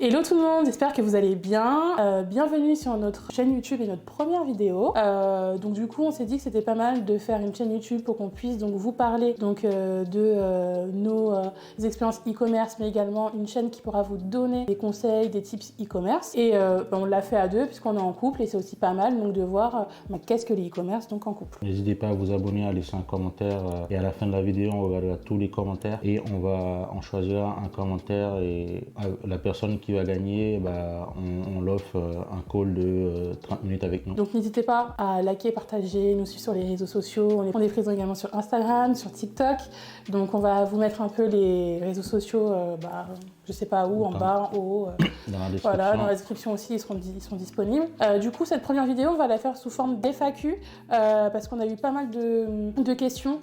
Hello tout le monde, j'espère que vous allez bien. Bienvenue sur notre chaîne YouTube et notre première vidéo. Donc du coup, on s'est dit que c'était pas mal de faire une chaîne YouTube pour qu'on puisse donc vous parler de nos expériences e-commerce, mais également une chaîne qui pourra vous donner des conseils, des tips e-commerce. Et on l'a fait à deux puisqu'on est en couple et c'est aussi pas mal donc de voir qu'est-ce que les e-commerce donc en couple. N'hésitez pas à vous abonner, à laisser un commentaire et à la fin de la vidéo, on va regarder tous les commentaires et on va en choisir un commentaire et la personne qui va gagner, on l'offre un call de 30 minutes avec nous. Donc n'hésitez pas à liker, partager, nous suivre sur les réseaux sociaux. On est présent également sur Instagram, sur TikTok. Donc on va vous mettre un peu les réseaux sociaux, je sais pas où, en bas, en haut. Dans la description. Voilà, dans la description aussi, ils seront disponibles. Du coup, cette première vidéo, on va la faire sous forme d'FAQ parce qu'on a eu pas mal de questions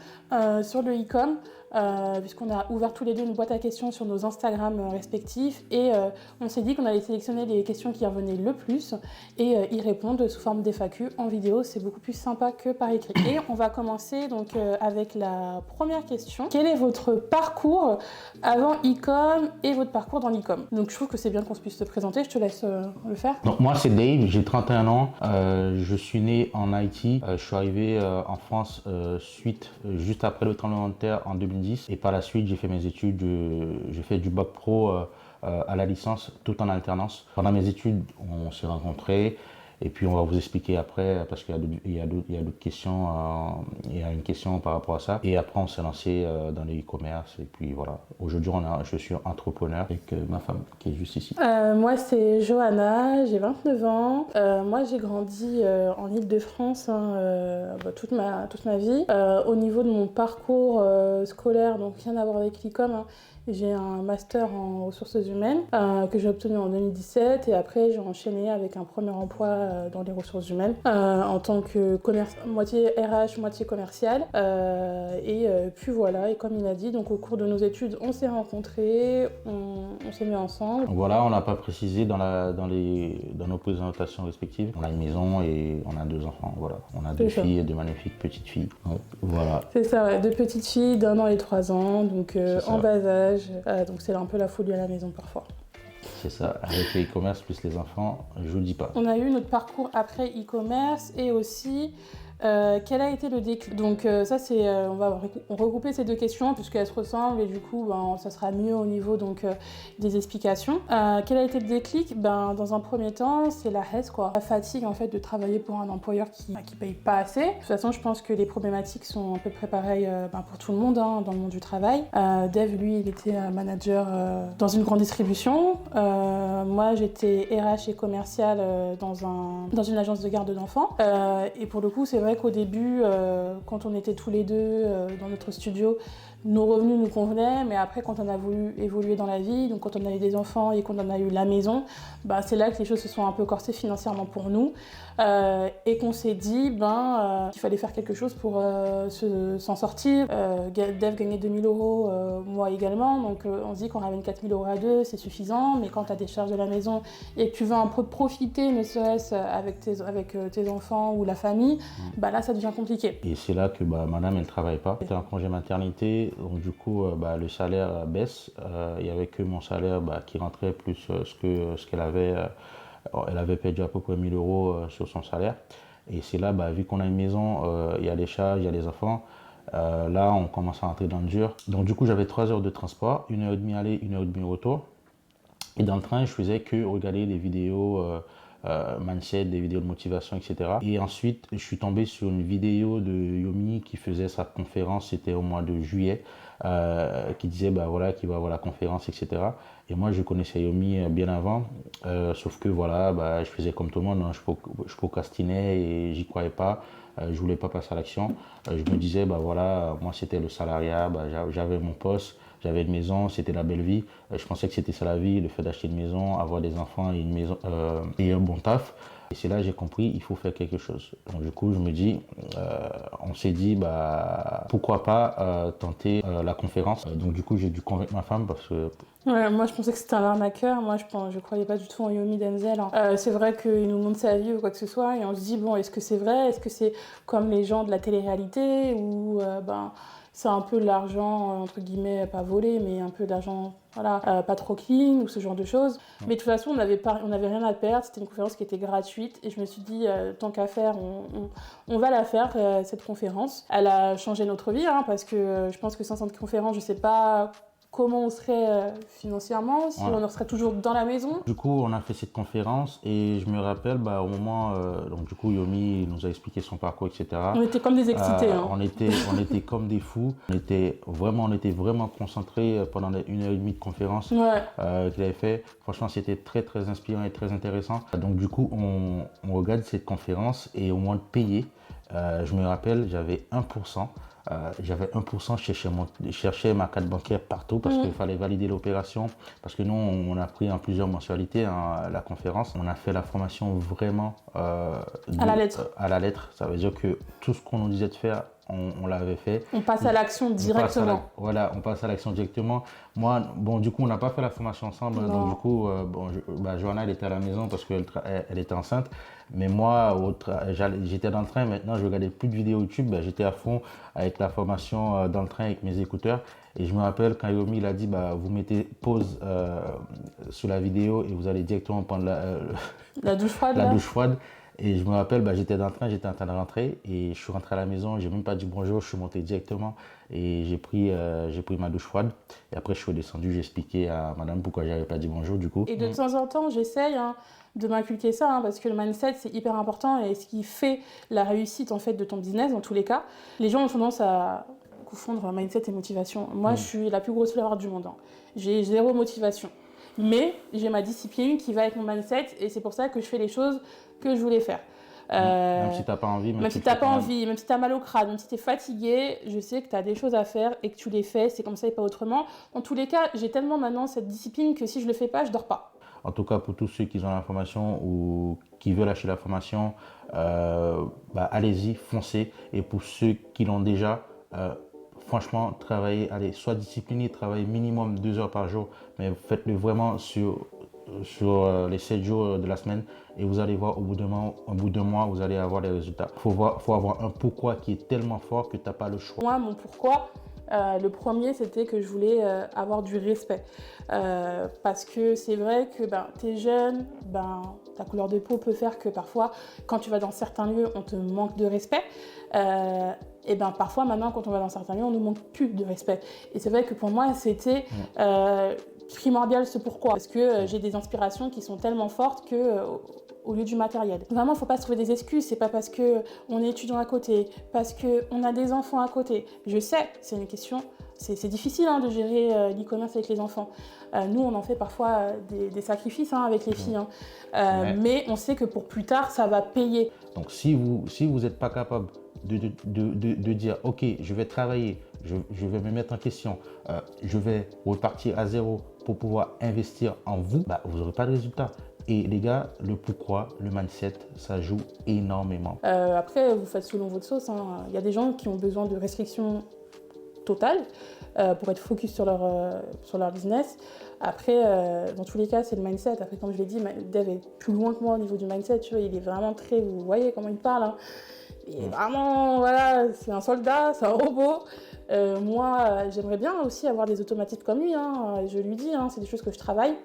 sur le e-com. Puisqu'on a ouvert tous les deux une boîte à questions sur nos Instagram respectifs et on s'est dit qu'on allait sélectionner les questions qui revenaient le plus et y répondre sous forme d'FAQ en vidéo. C'est beaucoup plus sympa que par écrit. Et on va commencer donc avec la première question. Quel est votre parcours avant e-com et votre parcours dans l'e-com? Donc je trouve que c'est bien qu'on puisse te présenter. Je te laisse le faire. Donc moi c'est Dave, j'ai 31 ans, je suis né en Haïti, je suis arrivé en France juste après le tremblement de terre en 2010 et par la suite j'ai fait mes études, j'ai fait du bac pro à la licence tout en alternance. Pendant mes études on s'est rencontrés et puis on va vous expliquer après parce qu'il y a d'autres questions, il y a une question par rapport à ça et après on s'est lancé dans les e-commerce et puis voilà. Aujourd'hui je suis entrepreneur avec ma femme qui est juste ici. Moi c'est Johanna, j'ai 29 ans. Moi j'ai grandi en Île-de-France toute ma vie. Au niveau de mon parcours scolaire, donc rien à voir avec l'e-com, j'ai un master en ressources humaines que j'ai obtenu en 2017 et après j'ai enchaîné avec un premier emploi dans les ressources humaines en tant que moitié RH, moitié commercial. Puis voilà, et comme il a dit, donc au cours de nos études, on s'est rencontrés, on s'est mis ensemble. Voilà, on n'a pas précisé dans nos présentations respectives. On a une maison et on a 2 enfants, voilà. On a 2 filles et 2 magnifiques petites filles. Ouais, voilà. C'est ça, ouais, 2 petites filles d'1 an et 3 ans, donc en bas âge. Donc c'est un peu la folie à la maison parfois. C'est ça, avec le e-commerce plus les enfants, je vous le dis pas. On a eu notre parcours après e-commerce et aussi quel a été le déclic. Donc ça c'est, on va regrouper ces 2 questions puisqu'elles se ressemblent et du coup ça sera mieux au niveau des explications. Quel a été le déclic? Dans un premier temps c'est la haisse quoi, la fatigue en fait de travailler pour un employeur qui paye pas assez. De toute façon je pense que les problématiques sont à peu près pareilles pour tout le monde dans le monde du travail. Dave lui il était manager dans une grande distribution. Moi j'étais RH et commercial dans une agence de garde d'enfants et pour le coup c'est vrai qu'au début, quand on était tous les deux dans notre studio, nos revenus nous convenaient, mais après quand on a voulu évoluer dans la vie, donc quand on a eu des enfants et qu'on en a eu la maison, c'est là que les choses se sont un peu corsées financièrement pour nous et qu'on s'est dit qu'il fallait faire quelque chose pour s'en sortir. Dave gagnait 2000 €, moi également, donc on se dit qu'on ramène 4000 € à deux, c'est suffisant, mais quand tu as des charges de la maison et que tu veux un peu profiter, ne serait-ce avec tes enfants ou la famille, là ça devient compliqué. Et c'est là que madame elle travaille pas, elle était en congé maternité, donc du coup le salaire baisse, il y avait que mon salaire qui rentrait plus ce qu'elle avait, elle avait perdu à peu près 1000 € sur son salaire et c'est là vu qu'on a une maison, il y a les charges, il y a les enfants, là on commence à rentrer dans le dur. Donc du coup j'avais 3 heures de transport, 1h30 aller, 1h30 retour et dans le train je faisais que regarder des vidéos mindset, des vidéos de motivation, etc. Et ensuite, je suis tombé sur une vidéo de Yomi qui faisait sa conférence, c'était au mois de juillet, qui disait qu'il va avoir la conférence, etc. Et moi, je connaissais Yomi bien avant, sauf que je faisais comme tout le monde, je procrastinais et j'y croyais pas. Je voulais pas passer à l'action. Je me disais, moi c'était le salariat, j'avais mon poste, j'avais une maison, c'était la belle vie. Je pensais que c'était ça la vie, le fait d'acheter une maison, avoir des enfants et une maison et un bon taf. Et c'est là que j'ai compris, il faut faire quelque chose. Donc du coup, je me dis, on s'est dit, pourquoi pas tenter la conférence. Donc du coup, j'ai dû convaincre ma femme parce que... Ouais, moi je pensais que c'était un arnaqueur, je croyais pas du tout en Yomi Denzel. C'est vrai qu'il nous montre sa vie ou quoi que ce soit et on se dit, est-ce que c'est vrai? Est-ce que c'est comme les gens de la télé-réalité ou c'est un peu de l'argent, entre guillemets, pas volé, mais un peu d'argent voilà, pas trop clean ou ce genre de choses. Mais de toute façon, on avait rien à perdre. C'était une conférence qui était gratuite et je me suis dit, tant qu'à faire, on va la faire, cette conférence. Elle a changé notre vie, hein, parce que je pense que sans cette conférence, je sais pas comment on serait financièrement, si on serait toujours dans la maison. Du coup, on a fait cette conférence et je me rappelle, au moment, donc du coup, Yomi nous a expliqué son parcours, etc. On était comme des excités. On était comme des fous. On était vraiment concentrés pendant 1h30 de conférence qu'il avait fait. Franchement, c'était très, très inspirant et très intéressant. Donc du coup, on regarde cette conférence et au moment de payer, je me rappelle, j'avais 1%. Je cherchais ma carte bancaire partout parce qu'il fallait valider l'opération. Parce que nous, on a pris en plusieurs mensualités la conférence. On a fait la formation vraiment à la lettre. À la lettre. Ça veut dire que tout ce qu'on nous disait de faire, on l'avait fait. On passe à l'action directement. On passe à l'action directement. Moi, du coup, on n'a pas fait la formation ensemble. Non. Donc, du coup, Johanna, elle était à la maison parce qu'elle elle était enceinte. Mais moi, j'étais dans le train. Maintenant, je regardais plus de vidéos YouTube. J'étais à fond avec la formation dans le train avec mes écouteurs. Et je me rappelle quand Yomi il a dit, vous mettez pause sur la vidéo et vous allez directement prendre la douche froide. La douche froide. Et je me rappelle, j'étais dans le train, j'étais en train de rentrer et je suis rentré à la maison, j'ai même pas dit bonjour, je suis monté directement et j'ai pris ma douche froide. Et après, je suis redescendu, j'ai expliqué à madame pourquoi j'avais pas dit bonjour du coup. Et de temps en temps, j'essaye de m'inculquer ça parce que le mindset, c'est hyper important et ce qui fait la réussite en fait de ton business dans tous les cas. Les gens ont tendance à confondre mindset et motivation. Moi, je suis la plus grosse fleur du monde. J'ai zéro motivation. Mais j'ai ma discipline qui va avec mon mindset et c'est pour ça que je fais les choses que je voulais faire. Même si t'as pas envie, même si t'as pas envie, même si t'as mal au crâne, même si t'es fatigué, je sais que t'as des choses à faire et que tu les fais, c'est comme ça et pas autrement. En tous les cas, j'ai tellement maintenant cette discipline que si je le fais pas, je dors pas. En tout cas, pour tous ceux qui ont la formation ou qui veulent acheter la formation, allez-y, foncez. Et pour ceux qui l'ont déjà, franchement, travaillez, sois discipliné, travaillez minimum 2 heures par jour, mais faites-le vraiment sur les 7 jours de la semaine et vous allez voir au bout d'un mois, vous allez avoir les résultats. Il faut avoir un pourquoi qui est tellement fort que tu n'as pas le choix. Moi, mon pourquoi, le premier, c'était que je voulais avoir du respect. Parce que c'est vrai que tu es jeune, ta couleur de peau peut faire que parfois, quand tu vas dans certains lieux, on te manque de respect. Et parfois, maintenant, quand on va dans certains lieux, on nous manque plus de respect. Et c'est vrai que pour moi, c'était primordial ce pourquoi. Parce que j'ai des inspirations qui sont tellement fortes que... au lieu du matériel. Vraiment, il ne faut pas se trouver des excuses. C'est pas parce qu'on est étudiant à côté, parce qu'on a des enfants à côté. Je sais, c'est une question, c'est difficile de gérer l'e-commerce avec les enfants. Nous, on en fait parfois des sacrifices avec les filles. Mais on sait que pour plus tard, ça va payer. Donc, si vous n'êtes pas capable de dire, OK, je vais travailler, je vais me mettre en question, je vais repartir à zéro pour pouvoir investir en vous, vous n'aurez pas de résultat. Et les gars, le pourquoi, le mindset, ça joue énormément. Après, vous faites selon votre sauce. Il y a des gens qui ont besoin de restrictions totales pour être focus sur leur business. Après, dans tous les cas, c'est le mindset. Après, comme je l'ai dit, Dev est plus loin que moi au niveau du mindset. Tu vois, il est vraiment très... Vous voyez comment il parle. Il est vraiment... Voilà, c'est un soldat, c'est un robot. Moi, j'aimerais bien aussi avoir des automatismes comme lui. Je lui dis, c'est des choses que je travaille.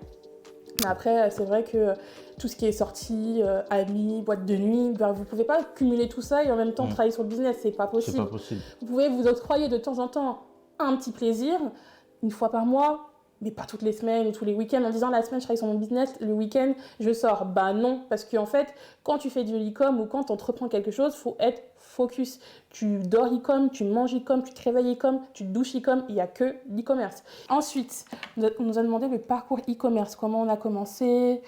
Mais après, c'est vrai que tout ce qui est sorti, amis, boîte de nuit, vous ne pouvez pas cumuler tout ça et en même temps travailler sur le business, c'est pas possible. C'est pas possible. Vous pouvez vous octroyer de temps en temps un petit plaisir, une fois par mois, mais pas toutes les semaines ou tous les week-ends en disant la semaine je travaille sur mon business, le week-end je sors. Non, parce qu'en fait, quand tu fais du e-com ou quand tu entreprends quelque chose, il faut être focus. Tu dors e-com, tu manges e-com, tu te réveilles e-com, tu te douches e-com, il n'y a que l'e-commerce. Ensuite, on nous a demandé le parcours e-commerce, comment on a commencé,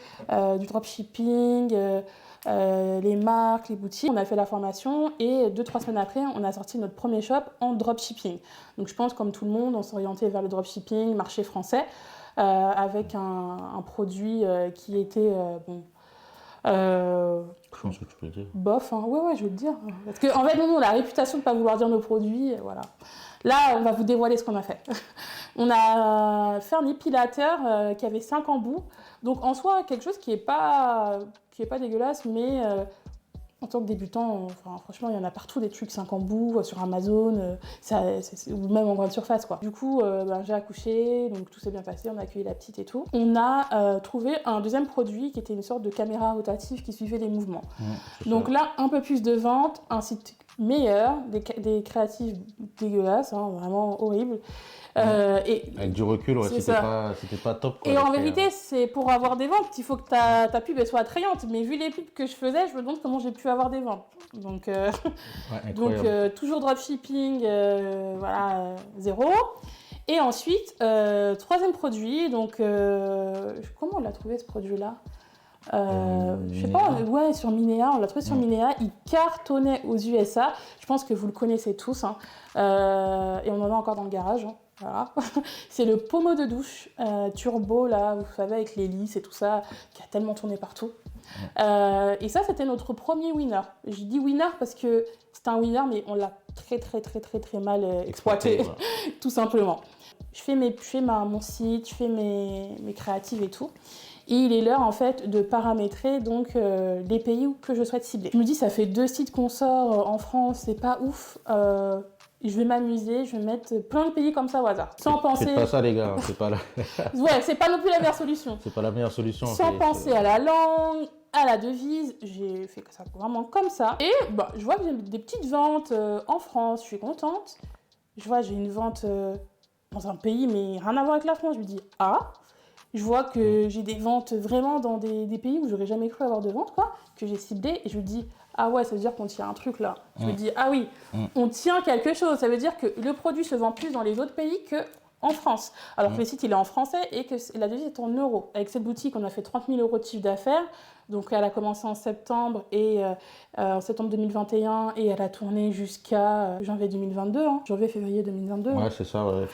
du dropshipping, les marques, les boutiques. On a fait la formation et 2-3 semaines après, on a sorti notre premier shop en dropshipping. Donc je pense, comme tout le monde, on s'est orienté vers le dropshipping, marché français, avec un produit qui était... je pense que tu peux le dire. Bof, ouais, je vais le dire. Parce qu'en fait, nous, on a la réputation de ne pas vouloir dire nos produits, voilà. Là, on va vous dévoiler ce qu'on a fait. On a fait un épilateur qui avait 5 embouts. Donc, en soi, quelque chose qui est pas dégueulasse, mais En tant que débutant, enfin, franchement, il y en a partout des trucs 5 embuts sur Amazon, ou même en grande surface, quoi. Du coup, j'ai accouché, donc tout s'est bien passé, on a accueilli la petite et tout. On a trouvé un deuxième produit qui était une sorte de caméra rotative qui suivait les mouvements. Donc là, un peu plus de ventes, un site meilleur, des créatifs dégueulasses, hein, vraiment horribles. Avec du recul, ouais, c'était pas top. Quoi, et en vérité, c'est pour avoir des ventes, il faut que ta pub elle soit attrayante. Mais vu les pubs que je faisais, je me demande comment j'ai pu avoir des ventes. Donc, toujours dropshipping, voilà, 0. Et ensuite, troisième produit, donc comment on l'a trouvé ce produit-là je sais pas, ouais, sur Minea, on l'a trouvé sur Minea, il cartonnait aux USA, je pense que vous le connaissez tous, hein. Et on en a encore dans le garage, hein. Voilà. C'est le pommeau de douche turbo, là, vous savez, avec l'hélice et tout ça, qui a tellement tourné partout. Et ça, c'était notre premier winner. Je dis winner parce que c'est un winner, mais on l'a très mal exploité, voilà. Tout simplement. Je fais mon site, je fais mes créatives et tout. Et il est l'heure en fait de paramétrer donc les pays que je souhaite cibler. Je me dis ça fait 2 sites qu'on sort en France, c'est pas ouf. Je vais m'amuser, je vais mettre plein de pays comme ça au hasard. Sans penser. C'est pas ça les gars, c'est pas la. Ouais, c'est pas non plus la meilleure solution. C'est pas la meilleure solution. Sans penser à la langue, à la devise, j'ai fait ça vraiment comme ça. Et je vois que j'ai des petites ventes en France, je suis contente. Je vois j'ai une vente dans un pays mais rien à voir avec la France. Je me dis je vois que j'ai des ventes vraiment dans des pays où j'aurais jamais cru avoir de ventes, quoi, que j'ai ciblé, et je me dis, ah ouais, ça veut dire qu'on tient un truc là. Je me dis, ah oui, on tient quelque chose. Ça veut dire que le produit se vend plus dans les autres pays qu'en France. Alors que le site, il est en français et que la devise est en euros. Avec cette boutique, on a fait 30 000 € de chiffre d'affaires. Donc elle a commencé en septembre, en septembre 2021, et elle a tourné jusqu'à janvier 2022, hein, janvier-février 2022. Ouais, c'est ça, ouais.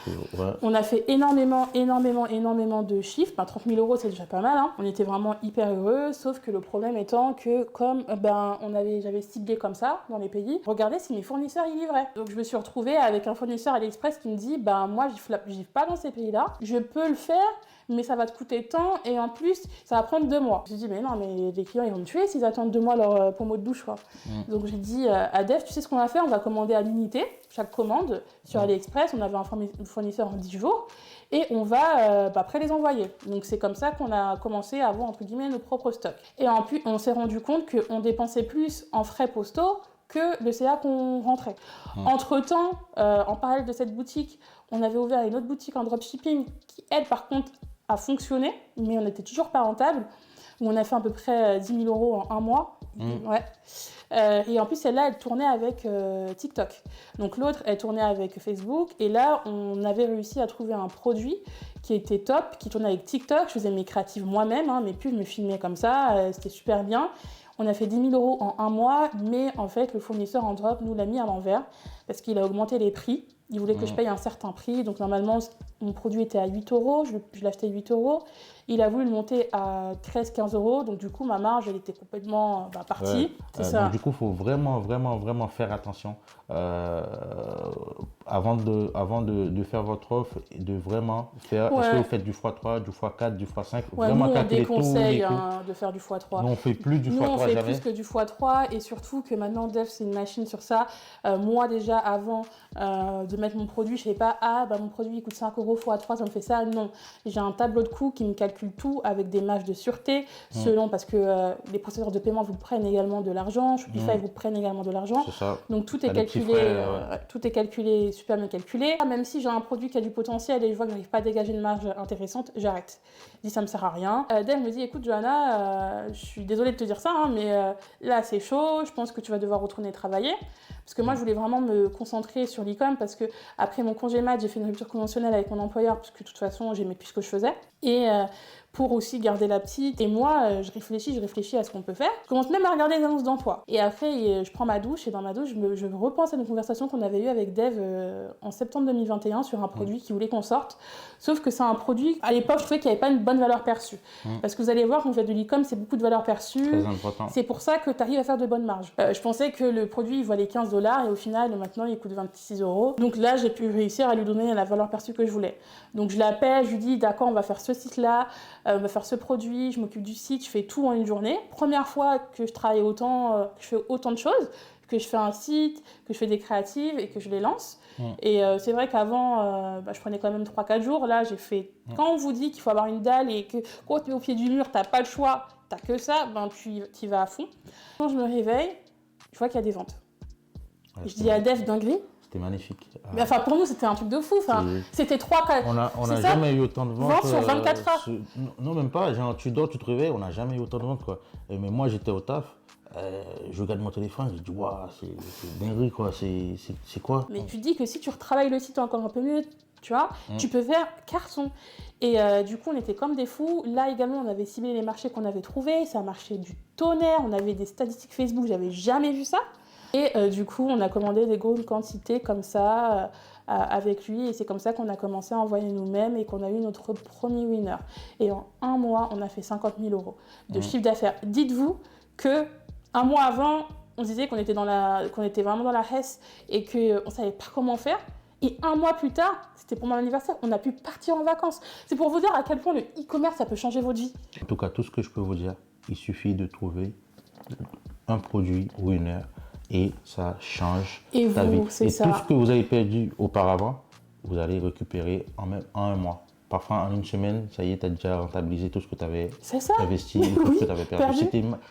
On a fait énormément de chiffres. 30 000 €, c'est déjà pas mal, hein. On était vraiment hyper heureux, sauf que le problème étant que comme j'avais ciblé comme ça dans les pays, regardez si mes fournisseurs y livraient. Donc je me suis retrouvée avec un fournisseur AliExpress qui me dit, moi je livre pas dans ces pays-là, je peux le faire, mais ça va te coûter tant, et en plus, ça va prendre 2 mois. J'ai dit, mais non, mais les clients, ils vont me tuer s'ils attendent 2 mois leur pommeau de douche, quoi. Donc j'ai dit à Dev, tu sais ce qu'on va faire? On va commander à l'unité, chaque commande, sur AliExpress. On avait un fournisseur en 10 jours, et on va après les envoyer. Donc c'est comme ça qu'on a commencé à avoir, entre guillemets, nos propres stocks. Et en plus, on s'est rendu compte qu'on dépensait plus en frais postaux que le CA qu'on rentrait. Entre-temps, en parallèle de cette boutique, on avait ouvert une autre boutique en dropshipping qui, elle, par contre, a fonctionné, mais on n'était toujours pas rentable, où on a fait à peu près 10 000 € en 1 mois. Ouais. Et en plus, celle-là, elle tournait avec TikTok. Donc l'autre, elle tournait avec Facebook. Et là, on avait réussi à trouver un produit qui était top, qui tournait avec TikTok. Je faisais mes créatives moi-même, hein, mes pubs, je me filmais comme ça, c'était super bien. On a fait 10 000 € en 1 mois, mais en fait, le fournisseur en drop nous l'a mis à l'envers parce qu'il a augmenté les prix. Il voulait que je paye un certain prix. Donc normalement, mon produit était à 8 €, je l'achetais 8 €. Il a voulu le monter à 13-15 €. Donc du coup, ma marge, elle était complètement partie. Ouais. C'est ça. Donc, du coup, il faut vraiment faire attention avant de faire votre offre, de vraiment faire. Est-ce que vous faites du x3, du x4, du x5? Vraiment nous, on calculer déconseille de faire du x3. Nous, on fait plus du x3 jamais. Nous, on fait jamais. plus que du x3, et surtout que maintenant, Dev, c'est une machine sur ça. Moi, déjà, avant de mettre mon produit, je ne sais pas, mon produit il coûte 5 € x3, ça me fait ça. Non, j'ai un tableau de coûts qui me calcule tout avec des marges de sûreté, parce que les procédures de paiement vous prennent également de l'argent, Shopify vous prennent également de l'argent. C'est ça. Donc tout est calculé, tout est calculé, super bien calculé. Même si j'ai un produit qui a du potentiel et je vois que je n'arrive pas à dégager une marge intéressante, j'arrête. Je dis ça me sert à rien. Dave me dit, écoute Johanna, je suis désolée de te dire ça, hein, mais là c'est chaud, je pense que tu vas devoir retourner travailler. Parce que moi je voulais vraiment me concentrer sur l'e-com, parce que après mon congé mat, j'ai fait une rupture conventionnelle avec mon employeur, parce que de toute façon j'aimais plus ce que je faisais. Et pour aussi garder la petite. Et moi, je réfléchis à ce qu'on peut faire. Je commence même à regarder les annonces d'emploi. Et après, je prends ma douche, et dans ma douche, je repense à une conversation qu'on avait eue avec Dev en septembre 2021 sur un produit qu'il voulait qu'on sorte. Sauf que c'est un produit, à l'époque, je trouvais qu'il n'y avait pas une bonne valeur perçue. Parce que vous allez voir, quand vous faites de l'e-com, c'est beaucoup de valeur perçue. Très important. C'est pour ça que tu arrives à faire de bonnes marges. Je pensais que le produit, il valait 15 $, et au final, maintenant, il coûte 26 €. Donc là, j'ai pu réussir à lui donner la valeur perçue que je voulais. Donc je l'appelle, je lui dis, d'accord, on va faire ce site-là. va faire ce produit, je m'occupe du site, je fais tout en une journée. Première fois que je travaille autant, que je fais autant de choses, que je fais un site, que je fais des créatives et que je les lance. Et c'est vrai qu'avant, je prenais quand même 3-4 jours. Là, j'ai fait... Quand on vous dit qu'il faut avoir une dalle et que quand tu es au pied du mur, tu n'as pas le choix, tu n'as que ça, tu y vas à fond. Quand je me réveille, je vois qu'il y a des ventes. Je dis à Dev, dinguerie. C'était magnifique. Mais enfin, pour nous, c'était un truc de fou. Enfin, c'était 3-4... On n'a jamais eu autant de ventes. Sur 24 heures. Non, même pas. Genre, tu dors, tu te réveilles, on n'a jamais eu autant de ventes, quoi. Mais moi, j'étais au taf. Je regarde mon téléphone, je dis waouh, c'est dinguerie, quoi. C'est quoi? Mais tu dis que si tu retravailles le site encore un peu mieux, tu vois, tu peux faire carton. Et du coup, on était comme des fous. Là également, on avait ciblé les marchés qu'on avait trouvés. Ça marchait du tonnerre. On avait des statistiques Facebook, j'avais jamais vu ça. Et du coup, on a commandé des grosses quantités comme ça avec lui. Et c'est comme ça qu'on a commencé à envoyer nous-mêmes et qu'on a eu notre premier winner. Et en un mois, on a fait 50 000 € de chiffre d'affaires. Dites-vous que un mois avant, on se disait qu'on était vraiment dans la hesse et qu'on ne savait pas comment faire. Et un mois plus tard, c'était pour mon anniversaire, on a pu partir en vacances. C'est pour vous dire à quel point le e-commerce, ça peut changer votre vie. En tout cas, tout ce que je peux vous dire, il suffit de trouver un produit winner et ça change ta vie. Et tout ce que vous avez perdu auparavant, vous allez récupérer en un mois. Parfois, en une semaine, ça y est, tu as déjà rentabilisé tout ce que tu avais investi, tout ce que tu avais perdu.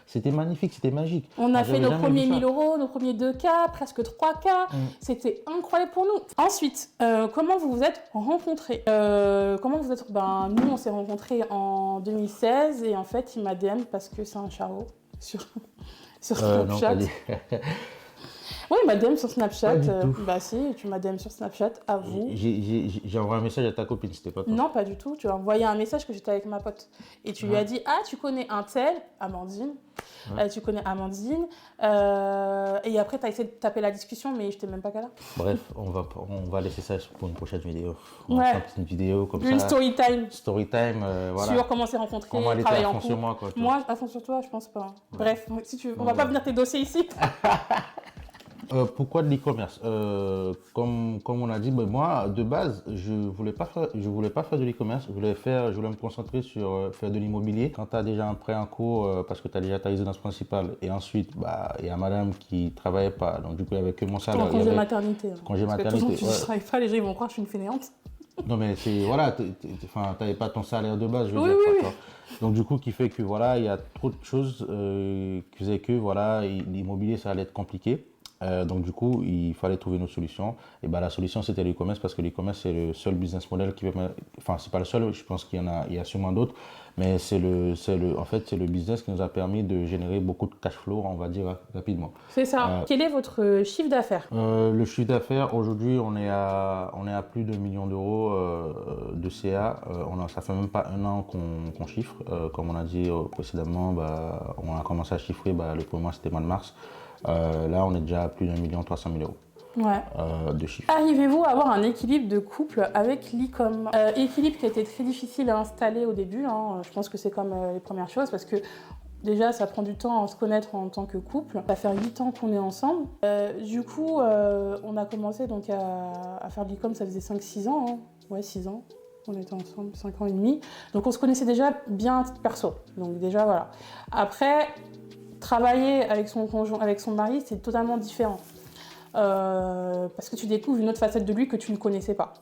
C'était magnifique, c'était magique. On a fait nos premiers 1000 €, nos premiers 2K, presque 3K. C'était incroyable pour nous. Ensuite, comment vous vous êtes rencontrés? Nous, on s'est rencontrés en 2016 et en fait, il m'a DM parce que c'est un charreau sur Snapchat. Oui, il m'a DM sur Snapchat. Bah si, tu m'as DM sur Snapchat, avoue. J'ai envoyé un message à ta copine, c'était pas toi? Non, pas du tout. Tu as envoyé un message que j'étais avec ma pote. Et tu lui as dit, ah, tu connais un tel, Amandine. Tu connais Amandine. Et après, tu as essayé de taper la discussion, mais je t'ai même pas qu'à là. Bref, on va laisser ça pour une prochaine vidéo. On va faire une vidéo comme ça. Une story time. Story time, voilà. Sur comment s'est rencontré, comment elle travailler était à en fond sur couple. moi, quoi. Moi, à fond sur toi, je pense pas. Bref, si tu veux, on va pas venir tes dossiers ici. Pourquoi de l'e-commerce? Comme on a dit, moi, de base, je voulais pas faire de l'e-commerce. Je voulais me concentrer sur faire de l'immobilier. Quand tu as déjà un prêt en cours, parce que tu as déjà ta résidence principale, et ensuite, il y a madame qui travaillait pas. Donc, du coup, il n'y avait que mon salaire. En congé maternité. Congé maternité. Parce que tu ne travailles pas, les gens vont croire que je suis une fainéante. Non, mais c'est, voilà, tu n'avais pas ton salaire de base, je veux dire. Oui. Donc, du coup, qui fait que, voilà, il y a trop de choses qui faisaient que, voilà, l'immobilier, ça allait être compliqué. Donc du coup, il fallait trouver une autre solution. Et la solution, c'était l'e-commerce parce que l'e-commerce, c'est le seul business model qui permet... Enfin, c'est pas le seul, je pense qu'il y a sûrement d'autres. Mais c'est le business qui nous a permis de générer beaucoup de cash flow, on va dire, rapidement. C'est ça. Quel est votre chiffre d'affaires? Le chiffre d'affaires, aujourd'hui, on est à plus de 1 million d'euros de CA. Ça fait même pas un an qu'on chiffre. Comme on a dit précédemment, on a commencé à chiffrer, le premier mois, c'était le mois de mars. Là, on est déjà à plus d'1 300 000 € de chiffre. Arrivez-vous à avoir un équilibre de couple avec l'e-com? Équilibre qui a été très difficile à installer au début. Je pense que c'est comme les premières choses parce que déjà, ça prend du temps à se connaître en tant que couple. Ça va faire 8 ans qu'on est ensemble. Du coup, on a commencé donc à faire de l'e-com, ça faisait 5-6 ans. Ouais, 6 ans. On était ensemble 5 ans et demi. Donc, on se connaissait déjà bien perso. Donc, déjà, voilà. Après... Travailler avec son conjoint, avec son mari, c'est totalement différent. Parce que tu découvres une autre facette de lui que tu ne connaissais pas.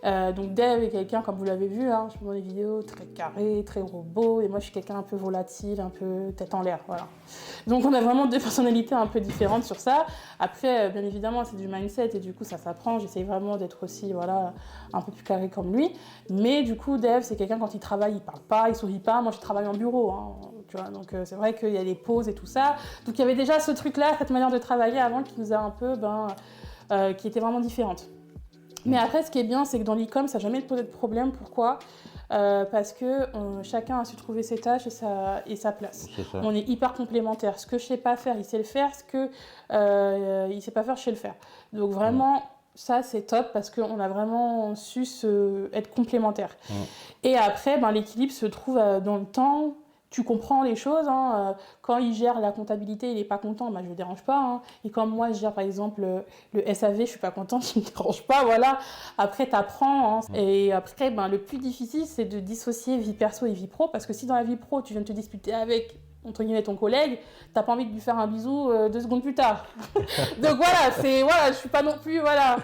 Donc Dave est quelqu'un, comme vous l'avez vu, je fais dans les vidéos, très carré, très robot, et moi je suis quelqu'un un peu volatile, un peu tête en l'air, voilà. Donc on a vraiment deux personnalités un peu différentes sur ça. Après, bien évidemment, c'est du mindset, et du coup ça s'apprend, j'essaye vraiment d'être aussi, voilà, un peu plus carré comme lui. Mais du coup, Dave, c'est quelqu'un, quand il travaille, il parle pas, il sourit pas, moi je travaille en bureau, tu vois, donc c'est vrai qu'il y a des pauses et tout ça. Donc il y avait déjà ce truc-là, cette manière de travailler avant qui nous a un peu, qui était vraiment différente. Mais après, ce qui est bien, c'est que dans l'e-com, ça n'a jamais posé de problème. Pourquoi ? Parce que chacun a su trouver ses tâches et sa place. On est hyper complémentaires. Ce que je ne sais pas faire, il sait le faire. Ce que il ne sait pas faire, je sais le faire. Donc vraiment, ça, c'est top parce qu'on a vraiment su être complémentaires. Et après, l'équilibre se trouve dans le temps tu comprends les choses. Hein. Quand il gère la comptabilité, il n'est pas content, bah, je ne le dérange pas. Hein. Et quand moi, je gère par exemple le SAV, je ne suis pas contente, je ne me dérange pas. Voilà. Après, tu apprends. Hein. Et après, ben, le plus difficile, c'est de dissocier vie perso et vie pro. Parce que si dans la vie pro, tu viens de te disputer avec, entre guillemets, ton collègue, tu n'as pas envie de lui faire un bisou 2 secondes plus tard. Donc voilà, je suis pas non plus... Voilà.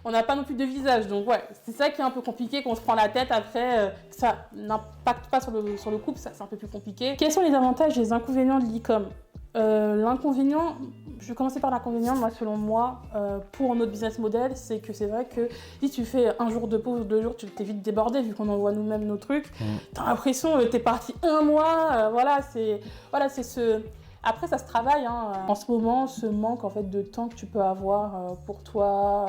On n'a pas non plus de visage, donc ouais, c'est ça qui est un peu compliqué, qu'on se prend la tête après, ça n'impacte pas sur le couple, ça c'est un peu plus compliqué. Quels sont les avantages et les inconvénients de l'e-com? L'inconvénient, je vais commencer par l'inconvénient, moi selon moi, pour notre business model, c'est que c'est vrai que si tu fais un jour de pause ou 2 jours, tu t'es vite débordé vu qu'on envoie nous-mêmes nos trucs, t'as l'impression que t'es parti 1 mois, c'est ce... Après, ça se travaille, hein. En ce moment, ce manque en fait, de temps que tu peux avoir pour toi,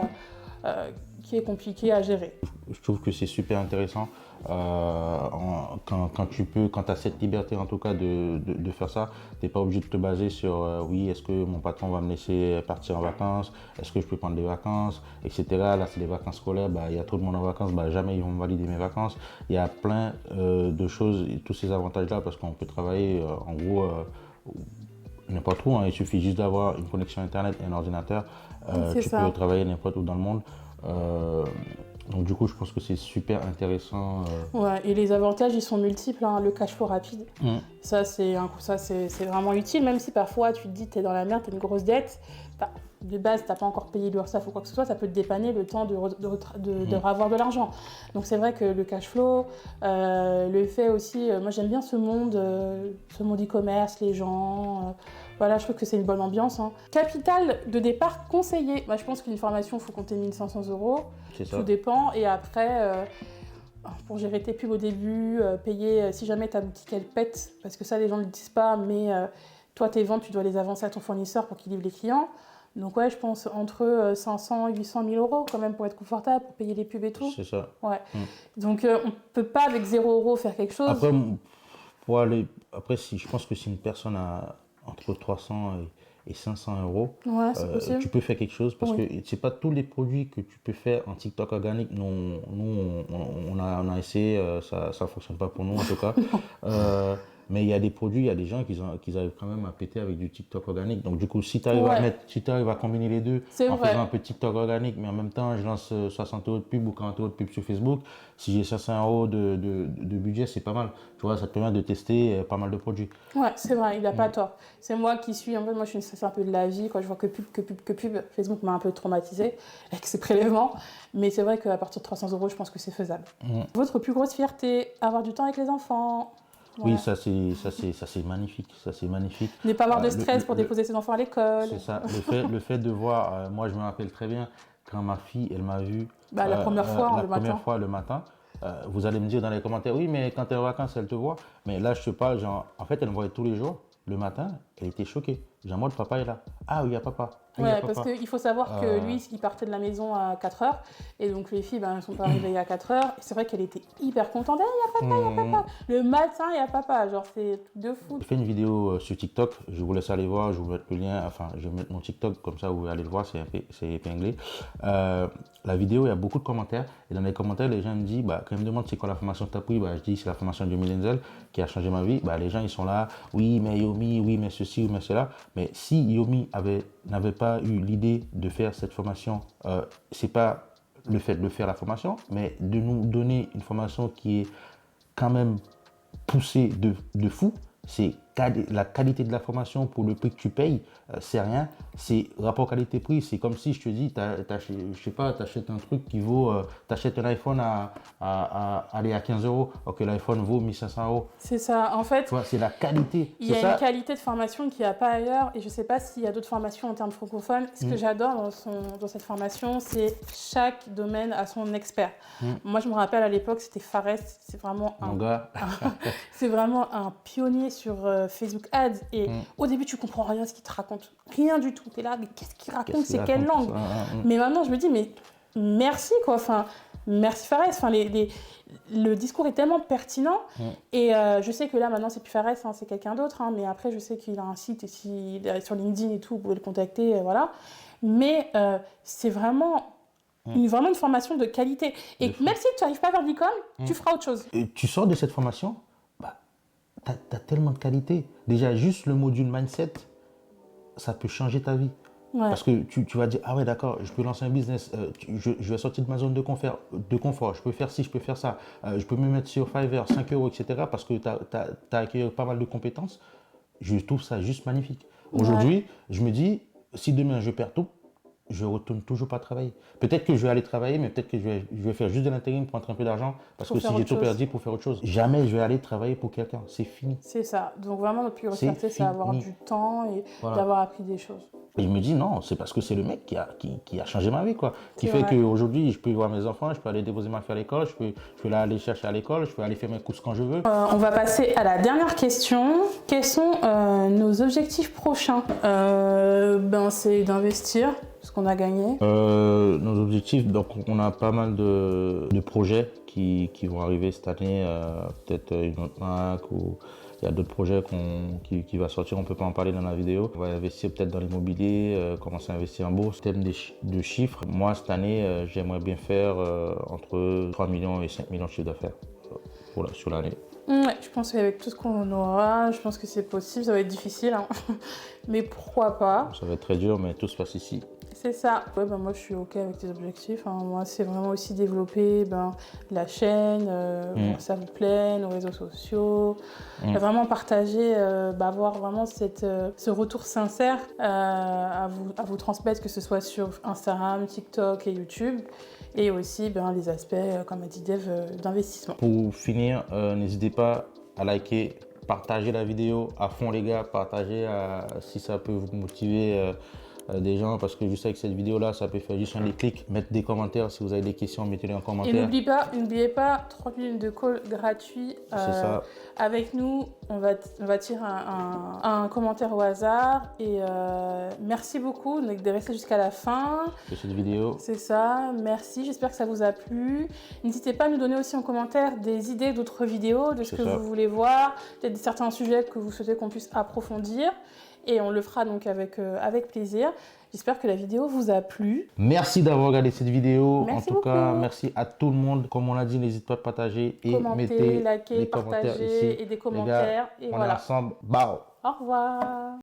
qui est compliqué à gérer. Je trouve que c'est super intéressant quand tu as cette liberté en tout cas de faire ça. Tu n'es pas obligé de te baser sur oui, est-ce que mon patron va me laisser partir en vacances, est-ce que je peux prendre des vacances, etc. Là, c'est les vacances scolaires, il y a trop de monde en vacances, jamais ils vont valider mes vacances. Il y a plein de choses, tous ces avantages-là, parce qu'on peut travailler en gros n'importe où. Hein. Il suffit juste d'avoir une connexion Internet et un ordinateur. Tu peux travailler n'importe où dans le monde. Donc du coup, je pense que c'est super intéressant. Ouais, et les avantages, ils sont multiples. Hein. Le cash flow rapide, ça c'est vraiment utile. Même si parfois tu te dis que tu es dans la merde, tu as une grosse dette, de base, tu n'as pas encore payé l'URSSAF ou quoi que ce soit, ça peut te dépanner le temps de ravoir de l'argent. Donc c'est vrai que le cash flow, le fait aussi, moi j'aime bien ce monde e-commerce, les gens... Voilà, je trouve que c'est une bonne ambiance. Hein. Capital de départ conseillé. Moi, je pense qu'une formation, il faut compter 1 500 €. Tout dépend. Et après, pour gérer tes pubs au début, payer si jamais ta boutique, elle pète, parce que ça, les gens ne le disent pas, mais toi, tes ventes, tu dois les avancer à ton fournisseur pour qu'il livre les clients. Donc ouais, je pense entre 500 et 800 000 € quand même pour être confortable, pour payer les pubs et tout. C'est ça. Ouais. Donc on ne peut pas avec 0 € faire quelque chose. Après je pense que si une personne a entre 300 et 500 €, tu peux faire quelque chose parce que c'est pas tous les produits que tu peux faire en TikTok organique. Nous on a essayé, ça fonctionne pas pour nous en tout cas. Mais il y a des produits, il y a des gens qui arrivent quand même à péter avec du TikTok organique. Donc du coup, si tu arrives à combiner les deux en faisant un peu de TikTok organique, mais en même temps, je lance 60 € de pub ou 40 € de pub sur Facebook, si j'ai 500 € de budget, c'est pas mal. Tu vois, ça te permet de tester pas mal de produits. Ouais, c'est vrai, il n'a pas tort. C'est moi qui suis, en fait, moi je suis c'est un peu de la vie, quoi. Je vois que pub. Facebook m'a un peu traumatisée avec ses prélèvements. Mais c'est vrai qu'à partir de 300 €, je pense que c'est faisable. Votre plus grosse fierté, avoir du temps avec les enfants? Voilà. Oui, ça c'est magnifique, Ne pas avoir de stress pour déposer ses enfants à l'école. C'est ça, le fait de voir, moi je me rappelle très bien quand ma fille, elle m'a vu la première fois le matin. Vous allez me dire dans les commentaires, oui mais quand tu es en vacances, elle te voit. Mais là je te parle, genre, en fait elle me voyait tous les jours, le matin, elle était choquée. Genre, moi le papa est là. Ah oui, il y a papa. Parce qu'il faut savoir que lui, il partait de la maison à 4h. Et donc, les filles, elles sont pas arrivées à 4h. Et c'est vrai qu'elle était hyper contente. Il y a papa. Le matin, il y a papa. Genre, c'est de fou. J'ai fait une vidéo sur TikTok. Je vous laisse aller voir. Je vais vous mettre le lien. Enfin, je vais mettre mon TikTok. Comme ça, vous pouvez aller le voir. C'est épinglé. La vidéo, il y a beaucoup de commentaires. Et dans les commentails, les gens me disent, quand ils me demandent c'est quoi la formation que tu as pris, je dis c'est la formation de Denzel qui a changé ma vie. Les gens, ils sont là. Oui, mais Yomi, oui, mais ceci, oui, mais cela. Mais si Yomi n'avait pas eu l'idée de faire cette formation, c'est pas le fait de faire la formation, mais de nous donner une formation qui est quand même poussée de fou. C'est la qualité de la formation pour le prix que tu payes, c'est rien. C'est rapport qualité-prix. C'est comme si je te dis, je sais pas, t'achètes un truc qui vaut, t'achètes un iPhone à 15 €, alors que l'iPhone vaut 1 500 €. C'est ça. En fait, c'est la qualité. Il y a une qualité de formation qu'il n'y a pas ailleurs, et je ne sais pas s'il y a d'autres formations en termes francophones. Ce que j'adore dans cette formation, c'est chaque domaine a son expert. Moi, je me rappelle à l'époque, c'était Fares, c'est vraiment c'est vraiment un pionnier sur Facebook Ads. Et au début, tu comprends rien à ce qu'il te raconte. Rien du tout. Tu es là, mais qu'est-ce qu'il raconte? C'est quelle langue? Mais maintenant, je me dis, mais merci, quoi. Enfin, merci Fares. Enfin, le discours est tellement pertinent. Et je sais que là, maintenant, c'est plus Fares, c'est quelqu'un d'autre. Mais après, je sais qu'il a un site sur LinkedIn et tout. Vous pouvez le contacter, voilà. Mais c'est vraiment... vraiment une formation de qualité. Et même si tu n'arrives pas à faire de l'e-com, tu feras autre chose. Et tu sors de cette formation, tu as tellement de qualités. Déjà, juste le module mindset, ça peut changer ta vie. Ouais. Parce que tu vas dire, ah ouais, d'accord, je peux lancer un business, je vais sortir de ma zone de confort, je peux faire ci, je peux faire ça, je peux me mettre sur Fiverr, 5 euros, etc. Parce que tu as acquis pas mal de compétences. Je trouve ça juste magnifique. Aujourd'hui, je me dis, si demain je perds tout, je retourne toujours pas travailler. Peut-être que je vais aller travailler, mais peut-être que je vais faire juste de l'intérim pour rentrer un peu d'argent, parce Pour que faire si j'ai autre tout chose. perdu pour faire autre chose, jamais je vais aller travailler pour quelqu'un. C'est fini. C'est ça. Donc vraiment, notre plus grosse fierté, c'est avoir fini. du temps et Voilà. d'avoir appris des choses. Et je me dis non, c'est parce que c'est le mec qui a changé ma vie, quoi. Qui C'est fait vrai. qu'aujourd'hui, je peux voir mes enfants, je peux aller déposer ma fille à l'école, je peux aller chercher à l'école, je peux aller faire mes courses quand je veux. On va passer à la dernière question. Quels sont nos objectifs prochains? C'est d'investir ce qu'on a gagné. Nos objectifs, donc on a pas mal de projets qui vont arriver cette année, peut-être une autre marque ou il y a d'autres projets qui va sortir, on ne peut pas en parler dans la vidéo. On va investir peut-être dans l'immobilier, commencer à investir en bourse. Thème de chiffres, moi cette année, j'aimerais bien faire entre 3 millions et 5 millions de chiffres d'affaires sur l'année. Ouais, je pense qu'avec tout ce qu'on aura, je pense que c'est possible. Ça va être difficile, hein. Mais pourquoi pas? Ça va être très dur, mais tout se passe ici. C'est ça. Ouais, moi, je suis OK avec tes objectifs, hein. Moi, c'est vraiment aussi développer la chaîne, ça vous plaît, nos réseaux sociaux. Vraiment partager, avoir vraiment ce retour sincère à vous transmettre, que ce soit sur Instagram, TikTok et YouTube. Et aussi les aspects, comme a dit Dev, d'investissement. Pour finir, n'hésitez pas à liker, partager la vidéo à fond les gars, partagez si ça peut vous motiver des gens, parce que juste avec cette vidéo là, ça peut faire juste un déclic. Mettre des commentaires, si vous avez des questions, mettez-les en commentaire. Et n'oubliez pas 30 minutes de call gratuit avec nous. On va tirer un commentaire au hasard. Et merci beaucoup de rester jusqu'à la fin de cette vidéo. C'est ça, merci. J'espère que ça vous a plu. N'hésitez pas à nous donner aussi en commentaire des idées d'autres vidéos, de ce que vous voulez voir, peut-être certains sujets que vous souhaitez qu'on puisse approfondir. Et on le fera donc avec plaisir. J'espère que la vidéo vous a plu. Merci d'avoir regardé cette vidéo. Merci en tout cas, merci à tout le monde. Comme on l'a dit, n'hésitez pas à partager et mettez likez, les commentaires ici. et des commentaires. Les gars, on est ensemble. Bye. Au revoir.